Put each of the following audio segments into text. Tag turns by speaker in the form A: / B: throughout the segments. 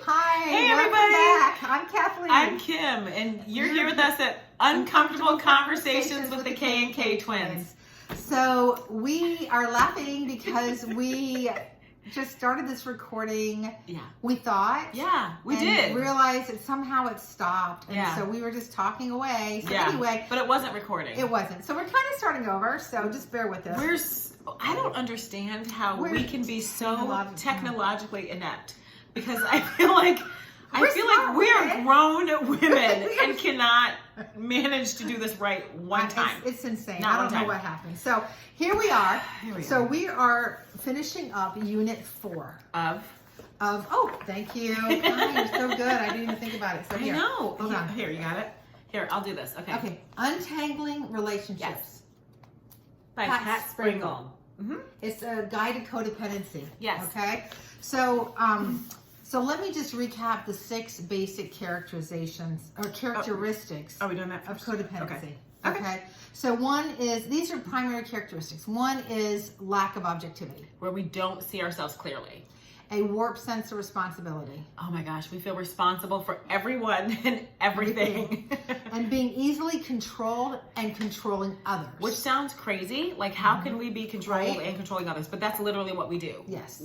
A: Hi,
B: Hey,
A: welcome
B: everybody.
A: back. I'm Kathleen.
B: I'm Kim, and you're here with us at Uncomfortable Conversations with the K&K Twins.
A: So we are laughing because we just started this recording.
B: Yeah.
A: We thought.
B: Yeah, we
A: and
B: did.
A: realized that somehow it stopped. And
B: Yeah.
A: so we were just talking away. So
B: Yeah,
A: anyway.
B: but it wasn't recording.
A: It wasn't. So we're kind of starting over. So just bear with us.
B: I don't understand how we can be so technologically inept, because I feel like we are grown women and cannot manage to do this right one time.
A: It's insane.
B: Not
A: I don't
B: one
A: know
B: time.
A: what happened. So here we are.
B: So
A: we are finishing up Unit 4
B: of
A: oh, thank you. Oh, you're so good. I didn't even think about it. So
B: I
A: here,
B: know.
A: Hold on.
B: Here, you got it. Here, I'll do this. Okay.
A: Okay. Untangling relationships.
B: Yes. By
A: Pat
B: Pat
A: Sprinkle.
B: Sprinkle. Mm-hmm.
A: It's a guide to codependency.
B: Yes.
A: Okay. So so let me just recap the 6 basic characterizations or characteristics
B: Are we doing that
A: of
B: first?
A: codependency.
B: Okay.
A: So one is, these are primary characteristics. One is lack of objectivity,
B: Where we don't see ourselves clearly.
A: a warped sense of responsibility,
B: Oh my gosh, we feel responsible for everyone and everything.
A: and being easily controlled and controlling others.
B: Which sounds crazy. Like, how can we be controlled
A: Right.
B: and controlling others? But that's literally what we do.
A: Yes.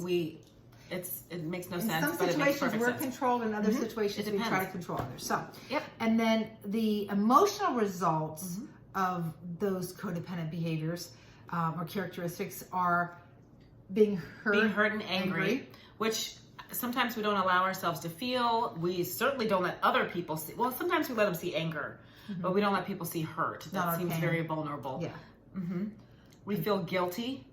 B: It makes no
A: in
B: sense,
A: some
B: but it makes
A: situations
B: perfect
A: we're
B: sense.
A: controlled, in other
B: Mhm.
A: situations
B: It
A: we try to
B: depends.
A: control others. So,
B: Yep.
A: and then the emotional results of those codependent behaviors or characteristics are being hurt
B: and angry, which sometimes we don't allow ourselves to feel. We certainly don't let other people see. Well, sometimes we let them see anger, but we don't let people see hurt.
A: Not
B: That
A: our
B: seems
A: pain.
B: very vulnerable.
A: Yeah.
B: We feel guilty.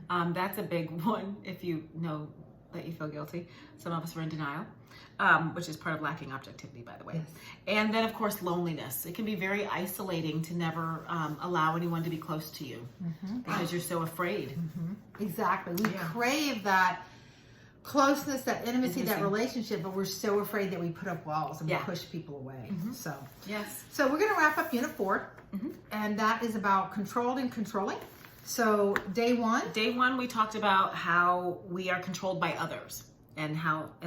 B: That's a big one. If you know that you feel guilty, some of us are in denial, which is part of lacking objectivity, by the way.
A: Yes.
B: And then, of course, loneliness. It can be very isolating to never allow anyone to be close to you because you're so afraid.
A: Exactly. We
B: Yeah.
A: crave that closeness, that intimacy, that
B: Intimacy.
A: relationship, but we're so afraid that we put up walls and
B: Yeah.
A: we push people away. So
B: Yes.
A: we're going to wrap up Unit 4, and that is about controlled and controlling. So day 1.
B: Day 1, we talked about how we are controlled by others and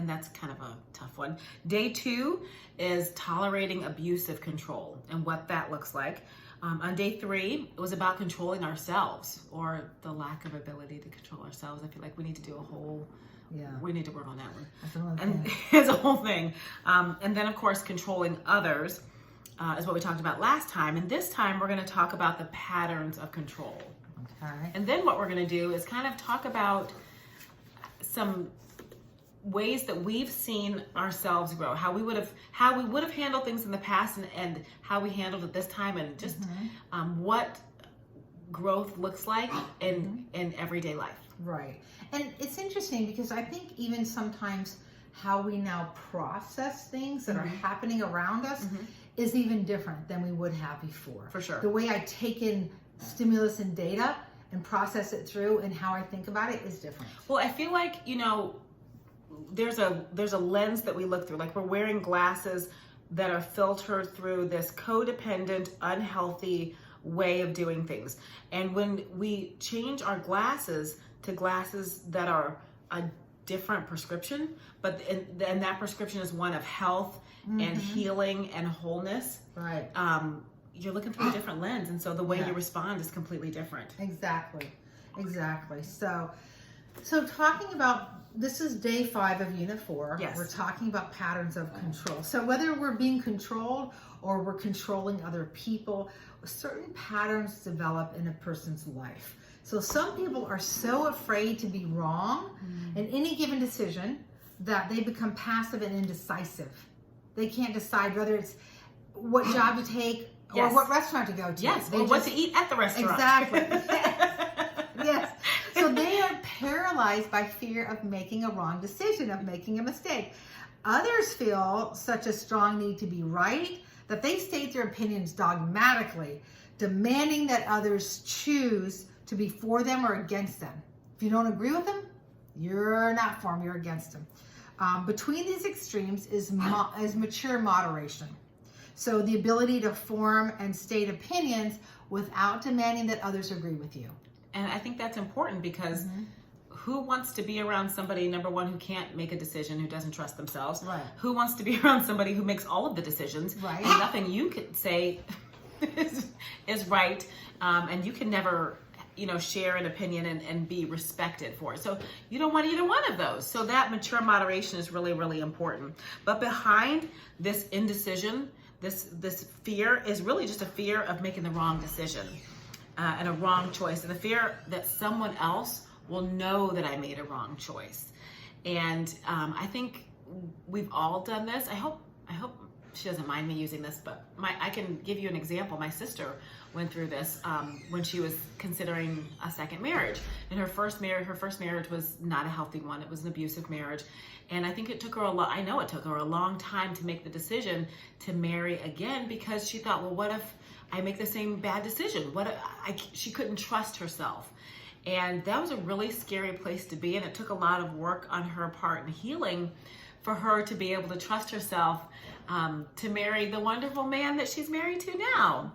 B: that's kind of a tough one. Day 2 is tolerating abusive control and what that looks like. On day 3, it was about controlling ourselves, or the lack of ability to control ourselves. I feel like we need to do we need to work on that one.
A: That's another
B: And
A: thing.
B: it's a whole thing. And then, of course, controlling others is what we talked about last time. And this time, we're going to talk about the patterns of control.
A: Okay.
B: And then what we're going to do is kind of talk about some ways that we've seen ourselves grow, how we would have handled things in the past, and how we handled it this time, and just what growth looks like in everyday life.
A: Right. And it's interesting because I think even sometimes how we now process things that are happening around us is even different than we would have before.
B: For sure.
A: The way I take in stimulus and data and process it through and how I think about it is different.
B: Well, I feel like, there's a lens that we look through. Like, we're wearing glasses that are filtered through this codependent, unhealthy way of doing things. And when we change our glasses to glasses that are a different prescription, and that prescription is one of health and healing and wholeness,
A: Right.
B: you're looking through a different lens, and so the way
A: Yes.
B: you respond is completely different.
A: Exactly. So talking about, this is day 5 of Unit 4.
B: Yes.
A: We're talking about patterns of control. So whether we're being controlled or we're controlling other people, certain patterns develop in a person's life. So some people are so afraid to be wrong in any given decision that they become passive and indecisive. They can't decide whether it's what job to take or
B: Yes.
A: what restaurant to go to.
B: Yes,
A: They
B: or what
A: just-
B: to eat at the restaurant.
A: Exactly. Yes. So they are paralyzed by fear of making a wrong decision, of making a mistake. Others feel such a strong need to be right that they state their opinions dogmatically, demanding that others choose to be for them or against them. If you don't agree with them, you're not for them, you're against them. Between these extremes is mature moderation. So the ability to form and state opinions without demanding that others agree with you.
B: And I think that's important because who wants to be around somebody, number one, who can't make a decision, who doesn't trust themselves?
A: Right.
B: Who wants to be around somebody who makes all of the decisions?
A: Right.
B: And nothing you can say is right. And you can never, share an opinion and be respected for it. So you don't want either one of those. So that mature moderation is really, really important. But behind this indecision, this fear is really just a fear of making the wrong decision and a wrong choice, and the fear that someone else will know that I made a wrong choice. And I think we've all done this. I hope she doesn't mind me using this, but I can give you an example. My sister went through this when she was considering a second marriage. And her first marriage was not a healthy one. It was an abusive marriage. And I think it took her I know it took her a long time to make the decision to marry again, because she thought, well, what if I make the same bad decision? She couldn't trust herself. And that was a really scary place to be. And it took a lot of work on her part and healing for her to be able to trust herself to marry the wonderful man that she's married to now.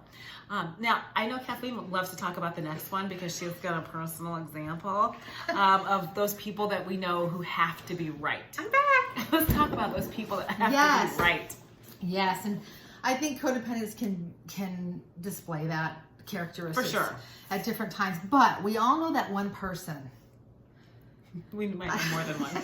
B: Now, I know Kathleen loves to talk about the next one because she's got a personal example of those people that we know who have to be right.
A: I'm back.
B: Let's talk about those people that have to be right.
A: Yes, and I think codependents can display that characteristic
B: For sure.
A: at different times. But we all know that one person.
B: We might have more than one.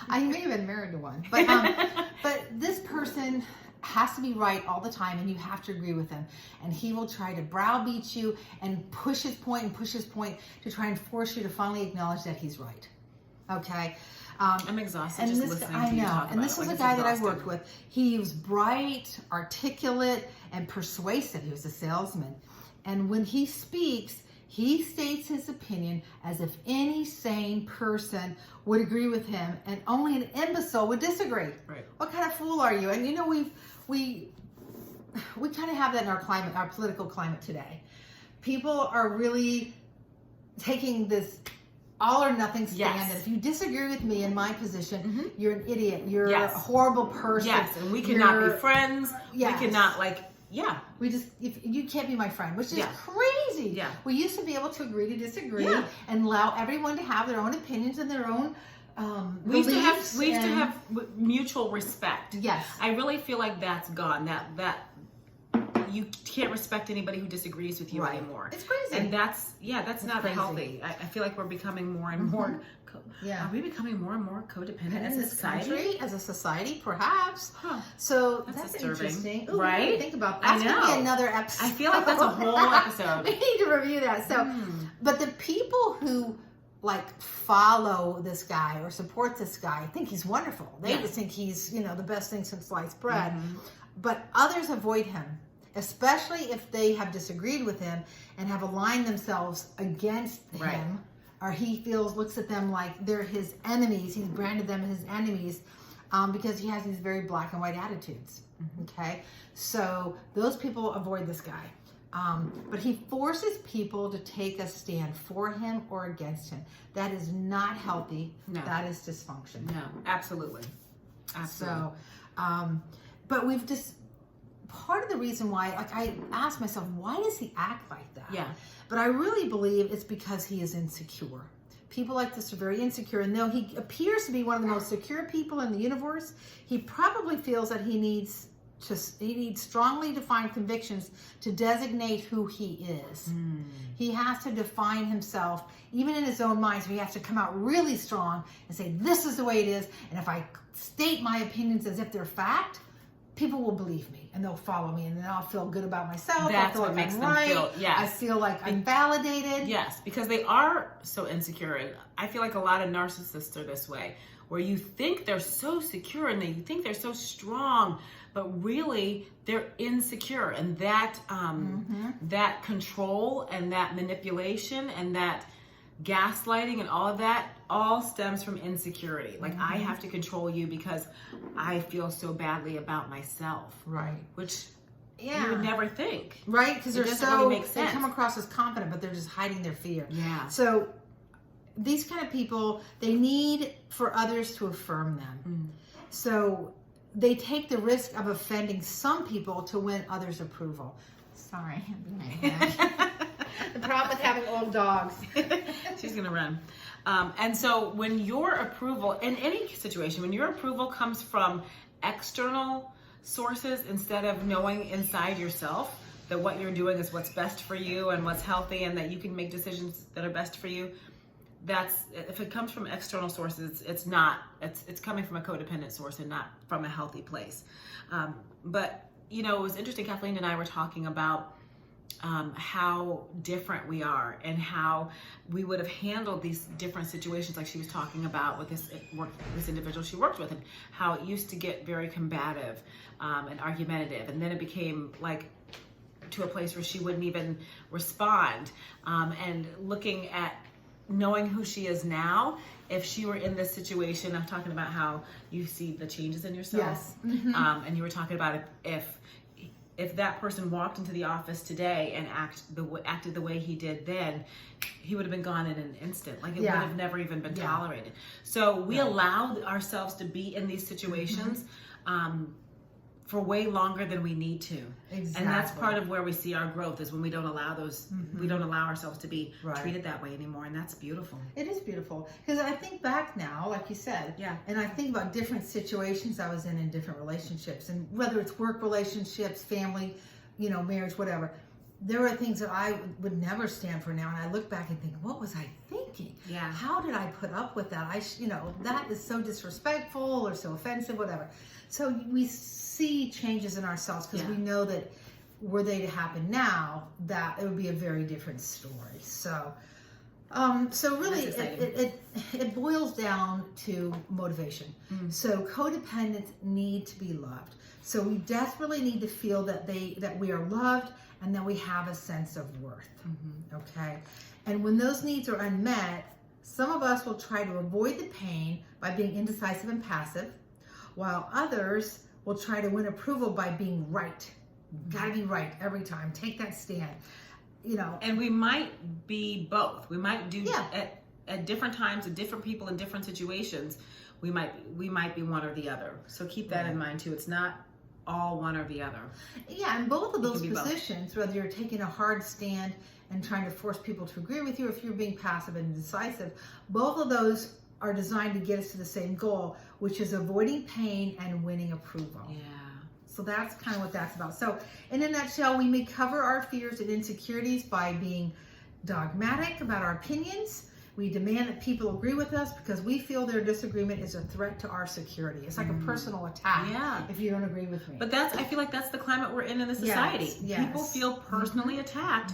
A: I may have been married to one, but this person has to be right all the time, and you have to agree with him. And he will try to browbeat you and push his point to try and force you to finally acknowledge that he's right. Okay.
B: I'm exhausted just listening to you talk about it.
A: And this is a guy that I worked with. He was bright, articulate, and persuasive. He was a salesman. And when he speaks, he states his opinion as if any sane person would agree with him, and only an imbecile would disagree.
B: Right.
A: What kind of fool are you? And we kind of have that in our political climate today. People are really taking this all or nothing stand.
B: Yes.
A: That if you disagree with me in my position, you're an idiot. You're
B: Yes.
A: a horrible person.
B: Yes, and we cannot be friends.
A: Yes.
B: We cannot
A: if you can't be my friend, which is
B: Yeah.
A: crazy.
B: Yeah.
A: We used to be able to agree to disagree
B: Yeah.
A: and allow everyone to have their own opinions and their own
B: we used to
A: beliefs
B: have mutual respect.
A: Yes.
B: I really feel like that's gone. That you can't respect anybody who disagrees with you
A: Right.
B: anymore.
A: It's crazy.
B: And that's not
A: crazy.
B: healthy. I feel like we're becoming more and more.
A: Yeah.
B: Are we becoming more and more codependent
A: in
B: as a
A: this
B: society?
A: country, as a society, perhaps.
B: Huh.
A: So
B: That's
A: that's
B: disturbing.
A: interesting. Ooh,
B: Right?
A: we gotta think about
B: I
A: that. That's gonna
B: know.
A: be another episode.
B: I feel like that's a whole episode.
A: We need to review that. So, but the people who follow this guy or support this guy think he's wonderful. They
B: Yes.
A: just think he's the best thing since sliced bread. But others avoid him, especially if they have disagreed with him and have aligned themselves against
B: Right.
A: him, or he looks at them like they're his enemies. He's branded them as his enemies because he has these very black and white attitudes. Okay, so those people avoid this guy. But he forces people to take a stand for him or against him. That is not healthy.
B: No.
A: That is dysfunction.
B: No, absolutely.
A: So, but we've just, part of the reason why, I asked myself, why does he act like that?
B: Yeah.
A: But I really believe it's because he is insecure. People like this are very insecure, and though he appears to be one of the most secure people in the universe, he probably feels that he needs strongly defined convictions to designate who he is. He has to define himself, even in his own mind, so he has to come out really strong and say, this is the way it is, and if I state my opinions as if they're fact, people will believe me and they'll follow me, and then I'll feel good about myself.
B: That's
A: I feel
B: what
A: like
B: makes
A: I'm
B: them
A: right.
B: feel- yes.
A: I feel like I'm validated.
B: Yes, because they are so insecure. And I feel like a lot of narcissists are this way, where you think they're so secure and you think they're so strong, but really they're insecure. And that that control and that manipulation and that gaslighting and all of that all stems from insecurity. Like, I have to control you because I feel so badly about myself.
A: Right.
B: Which
A: Yeah.
B: you would never think.
A: Right? Because
B: It
A: they're
B: doesn't
A: so,
B: really make
A: they
B: sense.
A: come across as confident, but they're just hiding their fear.
B: Yeah.
A: So these kind of people, they need for others to affirm them. So they take the risk of offending some people to win others' approval. Sorry. The problem with having old dogs.
B: She's gonna run. And so when your approval, in any situation, when your approval comes from external sources instead of knowing inside yourself that what you're doing is what's best for you and what's healthy and that you can make decisions that are best for you, that's, if it comes from external sources, it's coming from a codependent source and not from a healthy place. But you know, it was interesting, Kathleen and I were talking about how different we are and how we would have handled these different situations, like she was talking about with this individual she worked with, and how it used to get very combative and argumentative, and then it became like to a place where she wouldn't even respond. And looking at knowing who she is now, if she were in this situation, I'm talking about how you see the changes in yourself.
A: Yes. Mm-hmm.
B: And you were talking about if that person walked into the office today and acted the way he did then, he would have been gone in an instant. Like it would have never even been tolerated. So we allow ourselves to be in these situations for way longer than we need to.
A: Exactly.
B: And that's part of where we see our growth, is when we don't allow we don't allow ourselves to be treated that way anymore. And that's beautiful.
A: It is beautiful. Because I think back now, like you said, and I think about different situations I was in different relationships, and whether it's work relationships, family, you know, marriage, whatever. There are things that I would never stand for now, and I look back and think, what was I thinking?
B: Yeah.
A: How did I put up with that? You know, that is so disrespectful or so offensive, whatever. So we see changes in ourselves because we know that were they to happen now, that it would be a very different story. So, so really, it boils down to motivation. So codependents need to be loved. So we desperately need to feel that we are loved and that we have a sense of worth. Okay, and when those needs are unmet, some of us will try to avoid the pain by being indecisive and passive, while others will try to win approval by being right. Gotta be right every time. Take that stand. You know.
B: And we might be both. We might do at different times, with different people in different situations. We might be one or the other. So keep that in mind too. It's not all one or the other.
A: Yeah, and both of those positions, whether you're taking a hard stand and trying to force people to agree with you, or if you're being passive and decisive, both of those are designed to get us to the same goal, which is avoiding pain and winning approval.
B: Yeah.
A: So that's kind of what that's about. So in a nutshell, we may cover our fears and insecurities by being dogmatic about our opinions. We demand that people agree with us because we feel their disagreement is a threat to our security. It's like a personal attack if you don't agree with me.
B: But I feel like that's the climate we're in the society.
A: Yes.
B: People feel personally attacked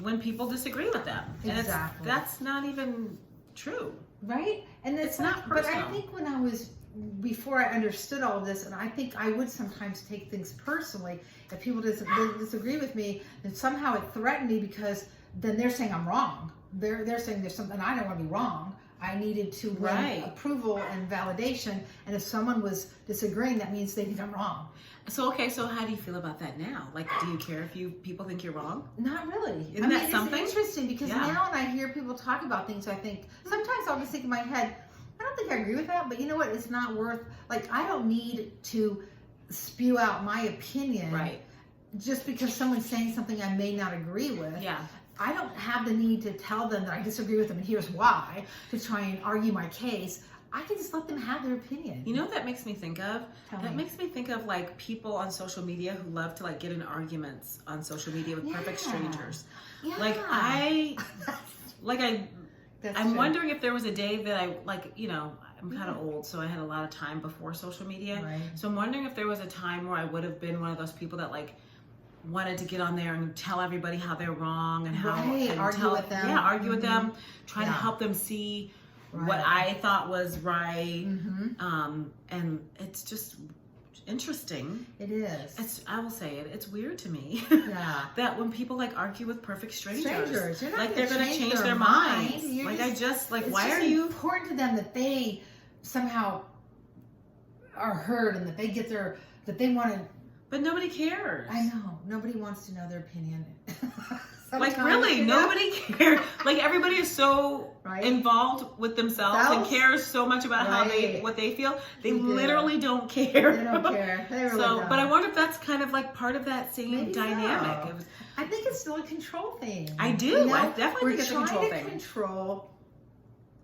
B: when people disagree with them.
A: Exactly.
B: And that's not even true.
A: Right? And
B: it's not personal.
A: But I think before I understood all of this, and I think I would sometimes take things personally, if people disagree with me, then somehow it threatened me because then they're saying I'm wrong. They're saying there's something I don't want to be wrong. I needed to win approval and validation, and if someone was disagreeing, that means they think I'm wrong.
B: So how do you feel about that now? Like, do you care if people think you're wrong?
A: Not really.
B: Isn't that something?
A: It's interesting because now when I hear people talk about things, I think sometimes I'll just think in my head, I don't think I agree with that, but you know what? It's not worth, like, I don't need to spew out my opinion just because someone's saying something I may not agree with.
B: Yeah.
A: I don't have the need to tell them that I disagree with them and here's why, to try and argue my case. I can just let them have their opinion.
B: You know what that makes me think of? Makes me think of like people on social media who love to like get in arguments on social media with perfect strangers. Yeah. I'm wondering if there was a day that I'm kind of old, so I had a lot of time before social media.
A: Right.
B: So I'm wondering if there was a time where I would have been one of those people that like wanted to get on there and tell everybody how they're wrong and
A: argue with them.
B: Yeah, argue with them, try to help them see what I thought was right. And it's just interesting.
A: It is.
B: I will say it. It's weird to me.
A: Yeah.
B: that when people like argue with perfect strangers,
A: you're not
B: like they're going to change their minds. Why are you?
A: It's important to them that they somehow are heard and that they get that they want to.
B: But nobody cares.
A: I know. Nobody wants to know their opinion.
B: Like really, nobody cares. Like everybody is so involved with themselves and cares so much about what they feel. They literally don't care.
A: They don't care. They really don't.
B: But I wonder if that's kind of like part of that same dynamic.
A: So. I think it's still a control thing.
B: I do. I definitely think it's a control thing.
A: We're trying to control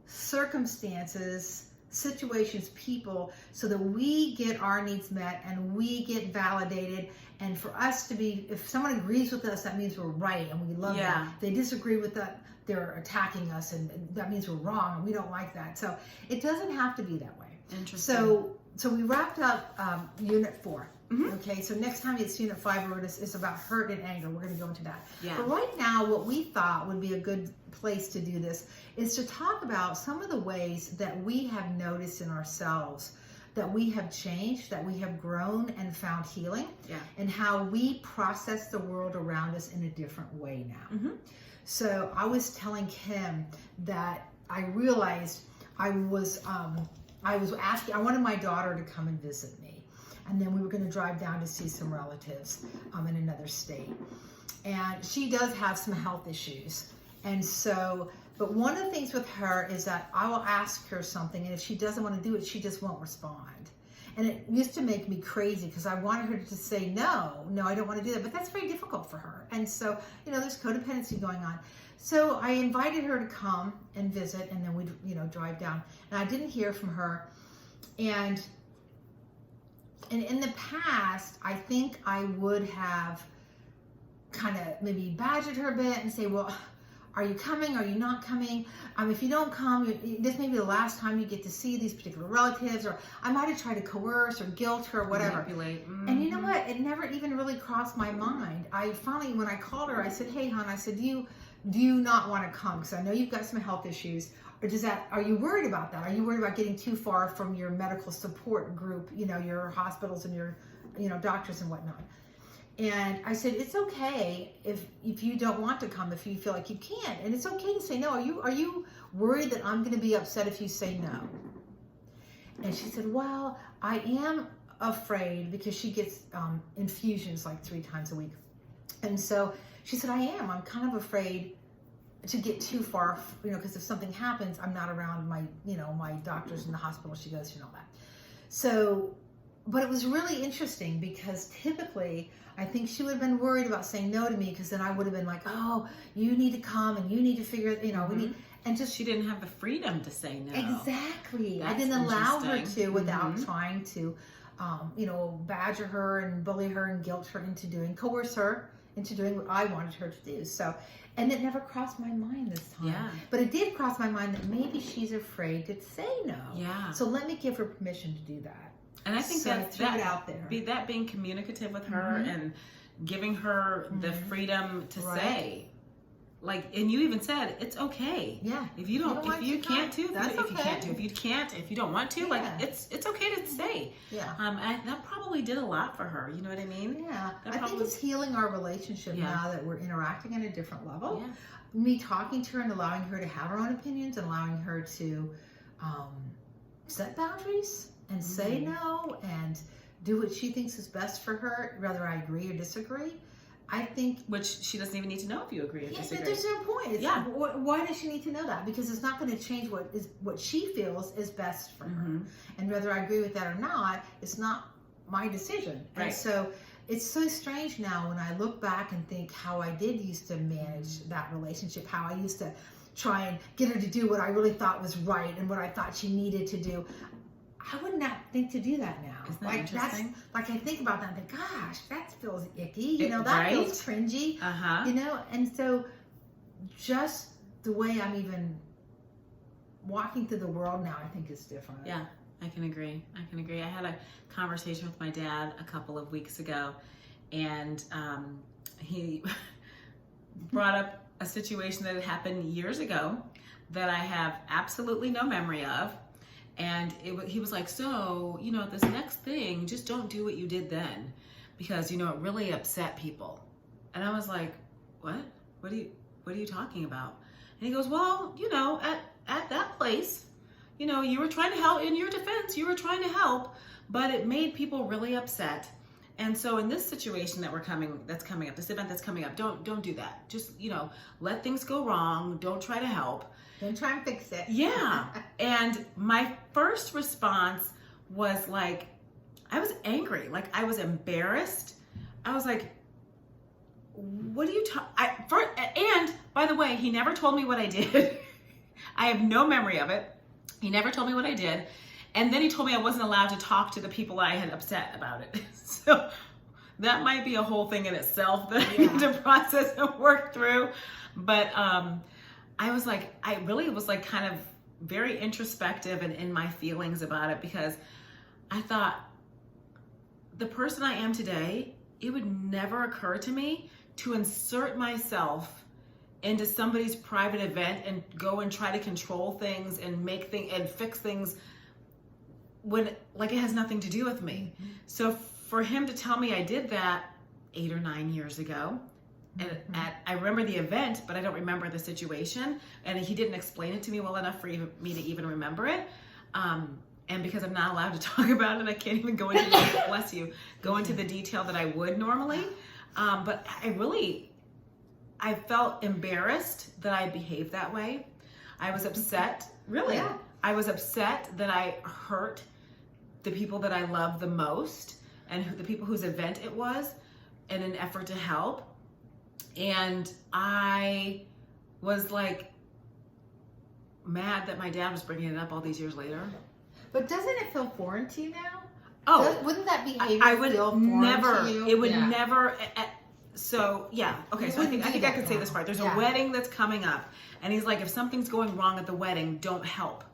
A: circumstances, situations, people, so that we get our needs met and we get validated. And for us to be, if someone agrees with us, that means we're right and we love them. If they disagree with that, they're attacking us, and that means we're wrong and we don't like that. So it doesn't have to be that way.
B: Interesting.
A: So we wrapped up Unit 4.
B: Mm-hmm.
A: Okay, so next time it's Unit 5, where it's about hurt and anger. We're going to go into that.
B: Yeah.
A: But right now, what we thought would be a good place to do this is to talk about some of the ways that we have noticed in ourselves that we have changed, that we have grown and found healing, and how we process the world around us in a different way now.
B: Mm-hmm.
A: So I was telling Kim that I realized I wanted my daughter to come and visit me. And then we were going to drive down to see some relatives in another state. And she does have some health issues. And so, but one of the things with her is that I will ask her something, and if she doesn't want to do it, she just won't respond. And it used to make me crazy because I wanted her to say, no, I don't want to do that. But that's very difficult for her. And so, there's codependency going on. So I invited her to come and visit, and then we'd, drive down. And I didn't hear from her. And in the past, I think I would have kind of maybe badgered her a bit and say, well, are you coming? Are you not coming? If you don't come, this may be the last time you get to see these particular relatives, or I might have tried to coerce or guilt her or whatever.
B: Manipulate. Mm-hmm.
A: And you know what? It never even really crossed my mind. I finally, when I called her, I said, hey, hon, I said, do you not want to come? Because I know you've got some health issues. Or are you worried about that? Are you worried about getting too far from your medical support group, your hospitals and your, doctors and whatnot? And I said, it's okay if you don't want to come, if you feel like you can't. And it's okay to say no. Are you worried that I'm going to be upset if you say no? And she said, well, I am afraid, because she gets infusions like 3 times a week. And so she said, I'm kind of afraid to get too far, because if something happens, I'm not around my, my doctors in the hospital she goes to and all that. So, but it was really interesting, because typically I think she would have been worried about saying no to me, because then I would have been like, oh, you need to come and you need to figure, we need, and just,
B: she didn't have the freedom to say no.
A: Exactly.
B: That's
A: I didn't allow her to
B: interesting.
A: without trying to, badger her and bully her and guilt her into coerce her into doing what I wanted her to do. So, and it never crossed my mind this time.
B: Yeah.
A: But it did cross my mind that maybe she's afraid to say no.
B: Yeah.
A: So let me give her permission to do that.
B: And I think
A: So
B: that's
A: threw it out there.
B: That being communicative with her and giving her the freedom to say, like, and you even said it's okay.
A: Yeah.
B: If you don't, if you can't to,
A: that's
B: if
A: okay.
B: you can't to, if you don't want to, like, it's okay to say.
A: Yeah.
B: And that probably did a lot for her. You know what I mean?
A: Yeah.
B: That
A: I think
B: probably-
A: it's healing our relationship now that we're interacting at a different level.
B: Yeah.
A: Me talking to her and allowing her to have her own opinions and allowing her to set boundaries and say no and do what she thinks is best for her, whether I agree or disagree. I think,
B: Which she doesn't even need to know if you agree or disagree.
A: there's no point.
B: Yeah.
A: Why does she need to know that? Because it's not going to change what she feels is best for her. And whether I agree with that or not, it's not my decision.
B: Right.
A: And so it's so strange now when I look back and think how I did used to manage that relationship, how I used to try and get her to do what I really thought was right and what I thought she needed to do. I would not think to do that now.
B: Isn't that interesting?
A: Like I think about that and think, gosh, that feels icky. That
B: Right?
A: feels cringy. And so just the way I'm even walking through the world now, I think is different.
B: Yeah, I can agree. I had a conversation with my dad a couple of weeks ago, and he brought up a situation that had happened years ago that I have absolutely no memory of. And he was like, so, this next thing, just don't do what you did then, because, it really upset people. And I was like, what? What are you talking about? And he goes, well, at that place, you were trying to help. In your defense, you were trying to help, but it made people really upset. And so in this situation that's coming up, this event that's coming up, don't do that. Just, let things go wrong. Don't try to help.
A: Don't try and fix it.
B: Yeah. And my first response was like, I was angry. Like, I was embarrassed. I was like, what are you and by the way, he never told me what I did. I have no memory of it. He never told me what I did. And then he told me I wasn't allowed to talk to the people I had upset about it. So that might be a whole thing in itself that I need to process and work through. But I was like, I really was like kind of very introspective and in my feelings about it, because I thought, the person I am today, it would never occur to me to insert myself into somebody's private event and go and try to control things and make things and fix things when like it has nothing to do with me. Mm-hmm. So for him to tell me I did that 8 or 9 years ago, and I remember the event, but I don't remember the situation, and he didn't explain it to me well enough for me to even remember it. And because I'm not allowed to talk about it, I can't even go into bless you, go into the detail that I would normally. But I felt embarrassed that I behaved that way. I was upset, really. Yeah. I was upset that I hurt the people that I love the most and the people whose event it was in an effort to help. And I was like mad that my dad was bringing it up all these years later.
A: But doesn't it feel foreign to you now?
B: Oh,
A: wouldn't that behavior
B: I would
A: feel foreign
B: never,
A: to you?
B: it would never. So yeah, okay. So I think I could say this part. There's a wedding that's coming up, and he's like, if something's going wrong at the wedding, don't help.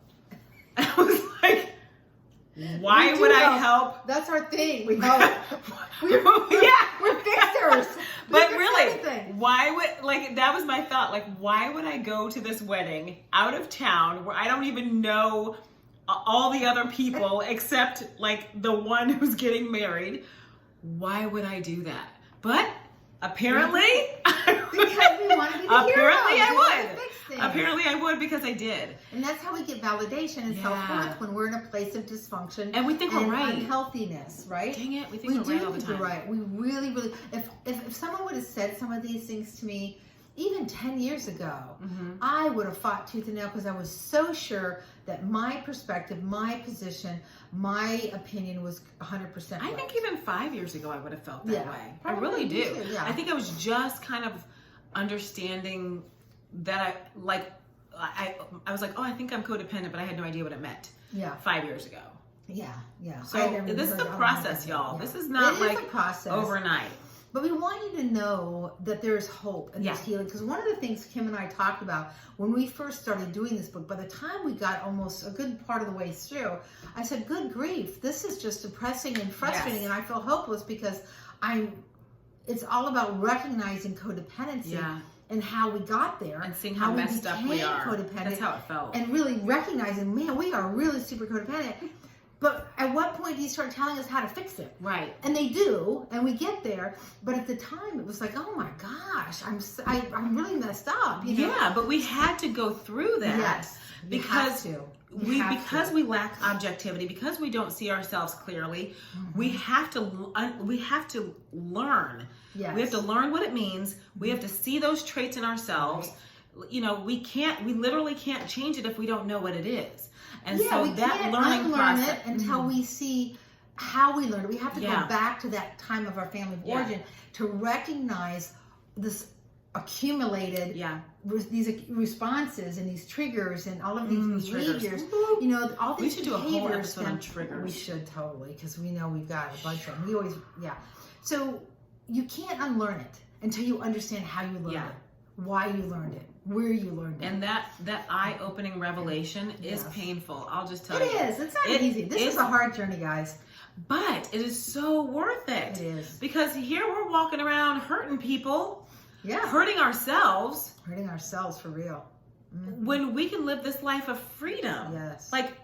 B: And I was like, why would I help?
A: That's our thing. We help. We're fixers.
B: But really, why would, like, that was my thought. Like, why would I go to this wedding out of town where I don't even know all the other people except like the one who's getting married? Why would I do that? But apparently,
A: because we wanted to be the
B: apparently
A: heroes.
B: I would. Apparently I would, because I did.
A: And that's how we get validation and self-worth, when we're in a place of dysfunction
B: and we think we're right,
A: unhealthiness, right?
B: Dang it, we think we're right all the time.
A: Right. We really, really. If someone would have said some of these things to me even 10 years ago, I would have fought tooth and nail, because I was so sure that my perspective, my position, my opinion was 100% right.
B: I think even 5 years ago I would have felt that way. I really do.
A: Too, yeah.
B: I think I was just kind of understanding that I was like, oh, I think I'm codependent, but I had no idea what it meant.
A: Yeah. 5
B: years ago.
A: Yeah.
B: So this is the process, y'all. This is not like overnight.
A: But we want you to know that there's hope and there's healing. Because one of the things Kim and I talked about when we first started doing this book, by the time we got almost a good part of the way through, I said, good grief, this is just depressing and frustrating, and I feel hopeless, because it's all about recognizing codependency and how we got there.
B: And seeing how messed up we are.
A: Codependent,
B: that's how it felt.
A: And really recognizing, man, we are really super codependent. But at what point do you start telling us how to fix it?
B: Right.
A: And they do, and we get there. But at the time, it was like, oh my gosh, I'm really messed up. You know?
B: Yeah, but we had to go through that.
A: Yes,
B: because we lack objectivity, because we don't see ourselves clearly. We have to learn.
A: Yes.
B: We have to learn what it means. We have to see those traits in ourselves. Right. You know, we literally can't change it if we don't know what it is. And so that learning process,
A: it until we see how we learn it. We have to go back to that time of our family of origin to recognize this accumulated these responses and these triggers and all of these behaviors. You know, all these
B: we should do a whole episode on triggers.
A: We should totally, because we know we've got a bunch of them. We always So you can't unlearn it until you understand how you learned it, why you learned it, where you learned it.
B: And that eye-opening revelation is painful. I'll just tell you.
A: It is. It's not easy. This is a hard journey, guys.
B: But it is so worth it.
A: It is.
B: Because here we're walking around hurting people.
A: Yeah.
B: Hurting ourselves.
A: Hurting ourselves for real.
B: When we can live this life of freedom.
A: Yes.
B: Like,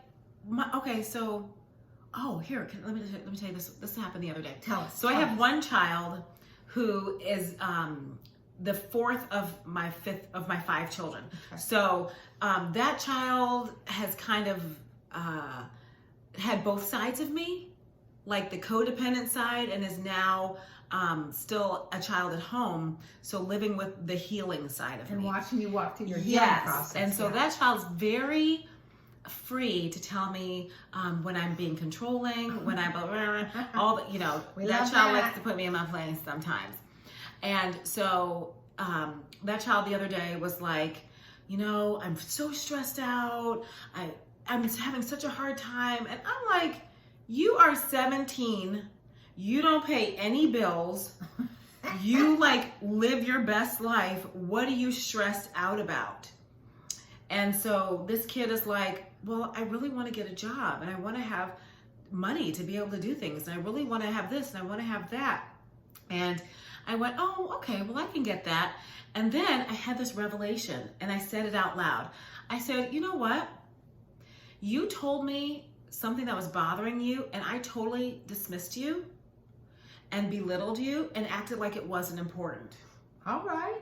B: here, let me tell you this. This happened the other day.
A: Tell us.
B: So I have one child who is the fourth of my 5 children. Okay. So that child has kind of had both sides of me, like the codependent side, and is now still a child at home, so living with the healing side of me.
A: And watching you walk through your healing process.
B: And so that child's very free to tell me when I'm being controlling, when I'm all the, that child likes to put me in my place sometimes. And so that child the other day was like, I'm so stressed out. I'm having such a hard time. And I'm like, you are 17. You don't pay any bills. You like live your best life. What are you stressed out about? And so this kid is like, well, I really want to get a job and I want to have money to be able to do things. And I really want to have this and I want to have that. And I went, oh, okay, well, I can get that. And then I had this revelation and I said it out loud. I said, you know what? You told me something that was bothering you and I totally dismissed you and belittled you and acted like it wasn't important.
A: All right.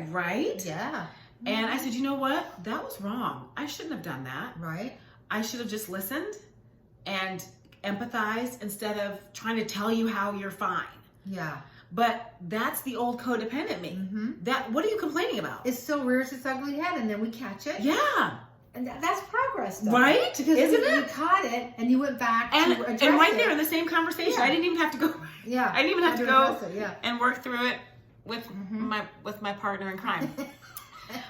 B: Right?
A: Yeah.
B: And I said, you know what? That was wrong. I shouldn't have done that.
A: Right.
B: I should have just listened and empathized instead of trying to tell you how you're fine.
A: Yeah.
B: But that's the old codependent me.
A: Mm-hmm.
B: What are you complaining about?
A: It still rears its ugly head, and then we catch it.
B: Yeah.
A: And that's progress, though.
B: Right?
A: Because
B: Isn't
A: you
B: it?
A: caught it, and you went back
B: And
A: to address
B: right
A: it.
B: there in the same conversation,
A: Yeah.
B: I didn't even have to go.
A: Yeah.
B: I didn't even have to
A: address
B: go
A: it, yeah.
B: and work through it with my partner in crime.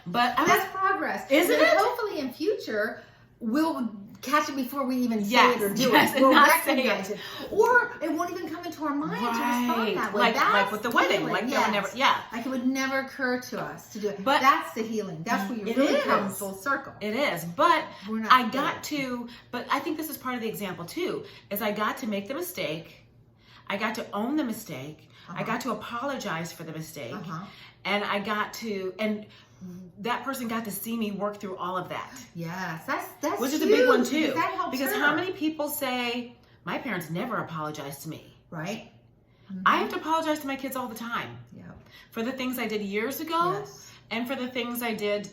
B: But
A: That's progress.
B: Isn't
A: And
B: it?
A: Hopefully in future, we'll catch it before we even say
B: Yes,
A: it or do
B: yes,
A: it.
B: and
A: We'll
B: not say
A: recognize it. Or it won't even come into our mind to respond that way.
B: Like
A: That's
B: with the wedding.
A: healing,
B: Like that
A: yes.
B: would never, yeah.
A: Like it would never occur to us to do it.
B: But
A: that's the healing. That's where you
B: it
A: really
B: is.
A: come full circle.
B: It is, but
A: We're not
B: I got
A: there.
B: to, but I think this is part of the example too, is I got to make the mistake. I got to own the mistake. I got to apologize for the mistake. And I got to, and that person got to see me work through all of that.
A: Yes, that's
B: Which is a
A: huge,
B: big one too.
A: because that helps
B: Because
A: her.
B: how many people say, my parents never apologized to me.
A: Right?
B: I have to apologize to my kids all the time
A: Yeah.
B: for the things I did years ago
A: Yes.
B: and for the things I did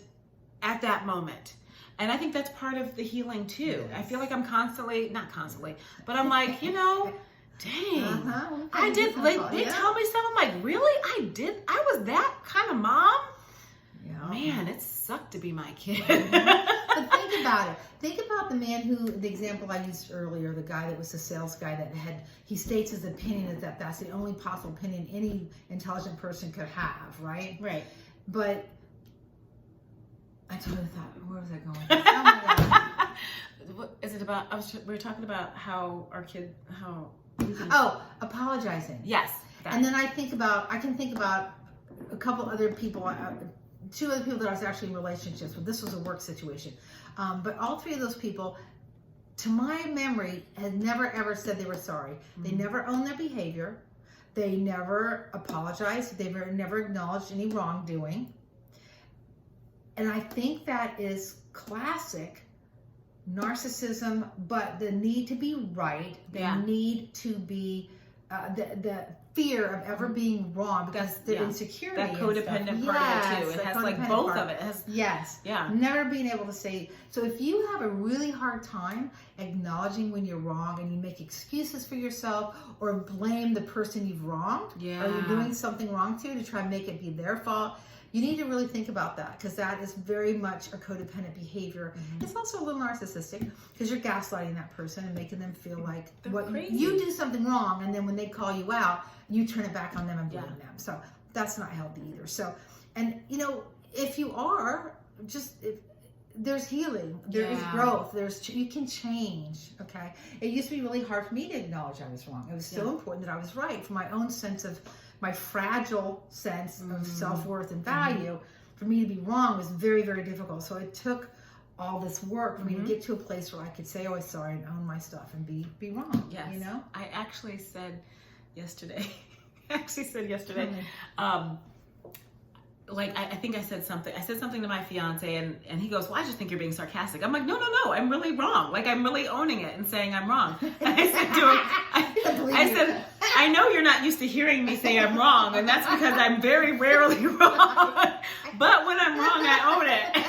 B: at that moment. And I think that's part of the healing too. I feel like I'm not constantly, but I'm like, dang, I did, like, they tell me stuff, I'm like, really? I was that kind of mom?
A: Yeah.
B: Man, it sucked to be my kid.
A: But think about it. Think about the man the example I used earlier, the guy that was the sales guy he states his opinion is that's the only possible opinion any intelligent person could have, right?
B: Right.
A: But I totally thought, where was I going? Oh my God.
B: What is it about? We were talking about how our kid,
A: Apologizing.
B: Yes.
A: And then I can think about a couple other people, two other people that I was actually in relationships with. This was a work situation. But all three of those people, to my memory, had never ever said they were sorry. They never owned their behavior. They never apologized. They never acknowledged any wrongdoing. And I think that is classic narcissism, but the need to be right, the need to be, the fear of ever being wrong because the insecurity.
B: That codependent part of it too. It has like both of it.
A: Yes.
B: Yeah.
A: Never being able to say. So if you have a really hard time acknowledging when you're wrong and you make excuses for yourself or blame the person you've wronged or you're doing something wrong to try and make it be their fault, you need to really think about that because that is very much a codependent behavior. It's also a little narcissistic because you're gaslighting that person and making them feel like you do something wrong, and then when they call you out, you turn it back on them and blame them. So that's not healthy either. So, and if you are there's healing, there is growth, you can change. Okay, it used to be really hard for me to acknowledge I was wrong. It was so important that I was right for my own sense of my fragile sense of self-worth and value. For me to be wrong was very, very difficult. So it took all this work for me to get to a place where I could say, "Oh, sorry," and own my stuff and be wrong.
B: Yes. I actually said yesterday. Like I think I said something to my fiance and he goes, well, I just think you're being sarcastic. I'm like, no, I'm really wrong. Like I'm really owning it and saying I'm wrong. And I said to him, I said, I know you're not used to hearing me say I'm wrong, and that's because I'm very rarely wrong. But when I'm wrong, I own it.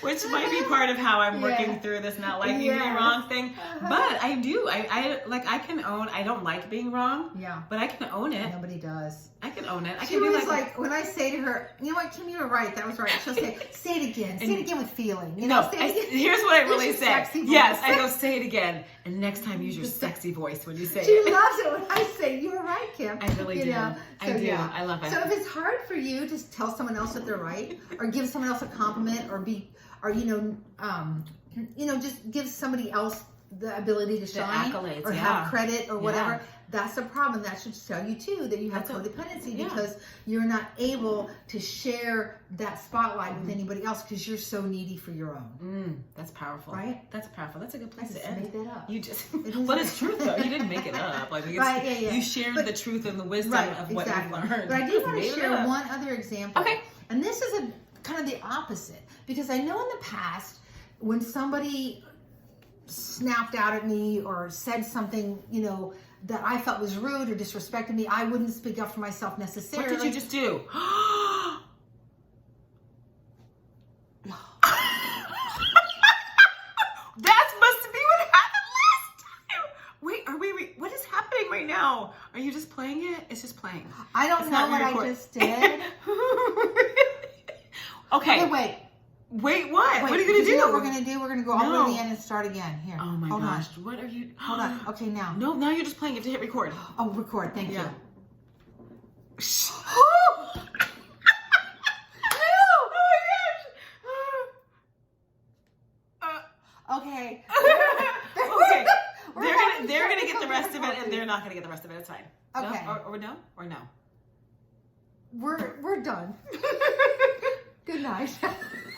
B: Which might be part of how I'm working through this not liking being wrong thing. But I do. I can own, I don't like being wrong.
A: Yeah.
B: But I can own it.
A: Nobody does.
B: I can own it. I
A: She
B: can be
A: was like, when I say to her, you know what, Kim, you were right. That was right. She'll say, say it again. Say it again with feeling. You know, say it again.
B: Here's what I really
A: Use your
B: say.
A: sexy voice.
B: Yes, I go, say it again. And next time, use your sexy voice when you say
A: She
B: it.
A: loves it when I say, you were right, Kim.
B: I really
A: You
B: do.
A: know?
B: I do.
A: Yeah.
B: I love it.
A: So if it's hard for you to tell someone else that they're right, or give someone else a compliment, or just give somebody else the ability to shine,
B: accolades,
A: or
B: yeah.
A: have credit, or whatever.
B: Yeah.
A: That's a problem. That should tell you too that you have codependency because you're not able to share that spotlight with anybody else because you're so needy for your own.
B: That's powerful.
A: Right?
B: That's powerful. That's a good place
A: I
B: to
A: just
B: end.
A: made that up.
B: You just, but it's truth though. You didn't make it up. Like it's,
A: Right, yeah.
B: You shared the truth and the wisdom of what
A: exactly.
B: you've learned.
A: But I do want to
B: Made it
A: share
B: up.
A: one other example.
B: Okay.
A: And this is a kind of the opposite because I know in the past when somebody snapped out at me or said something, that I felt was rude or disrespected me, I wouldn't speak up for myself necessarily.
B: What did you just do? That must be what happened last time. Wait, are we? What is happening right now? Are you just playing it? It's just playing.
A: I don't
B: It's
A: know
B: not
A: what I
B: re-record-
A: just did.
B: Okay.
A: Wait.
B: Wait, what? What are you gonna do?
A: You know what we're gonna do? We're gonna go all the way to
B: No.
A: the end and start again. Here.
B: Oh my
A: Hold
B: gosh!
A: On.
B: What are you?
A: Hold on. Okay, now.
B: No, now you're just playing. You have to hit record.
A: Oh, record. Thank
B: Yeah.
A: you.
B: Oh
A: Okay.
B: Okay.
A: We're
B: They're
A: having
B: gonna get the
A: technical
B: rest of it, and
A: difficulties.
B: they're not gonna get the rest of it. It's fine.
A: Okay.
B: No? Or no? Or no?
A: We're done. Good night.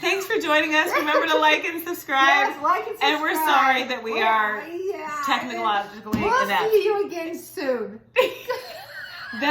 B: Thanks for joining us. Remember to like and subscribe.
A: Yes, like and subscribe.
B: And we're sorry that we are technologically
A: We'll
B: inept.
A: see you again soon.
B: That's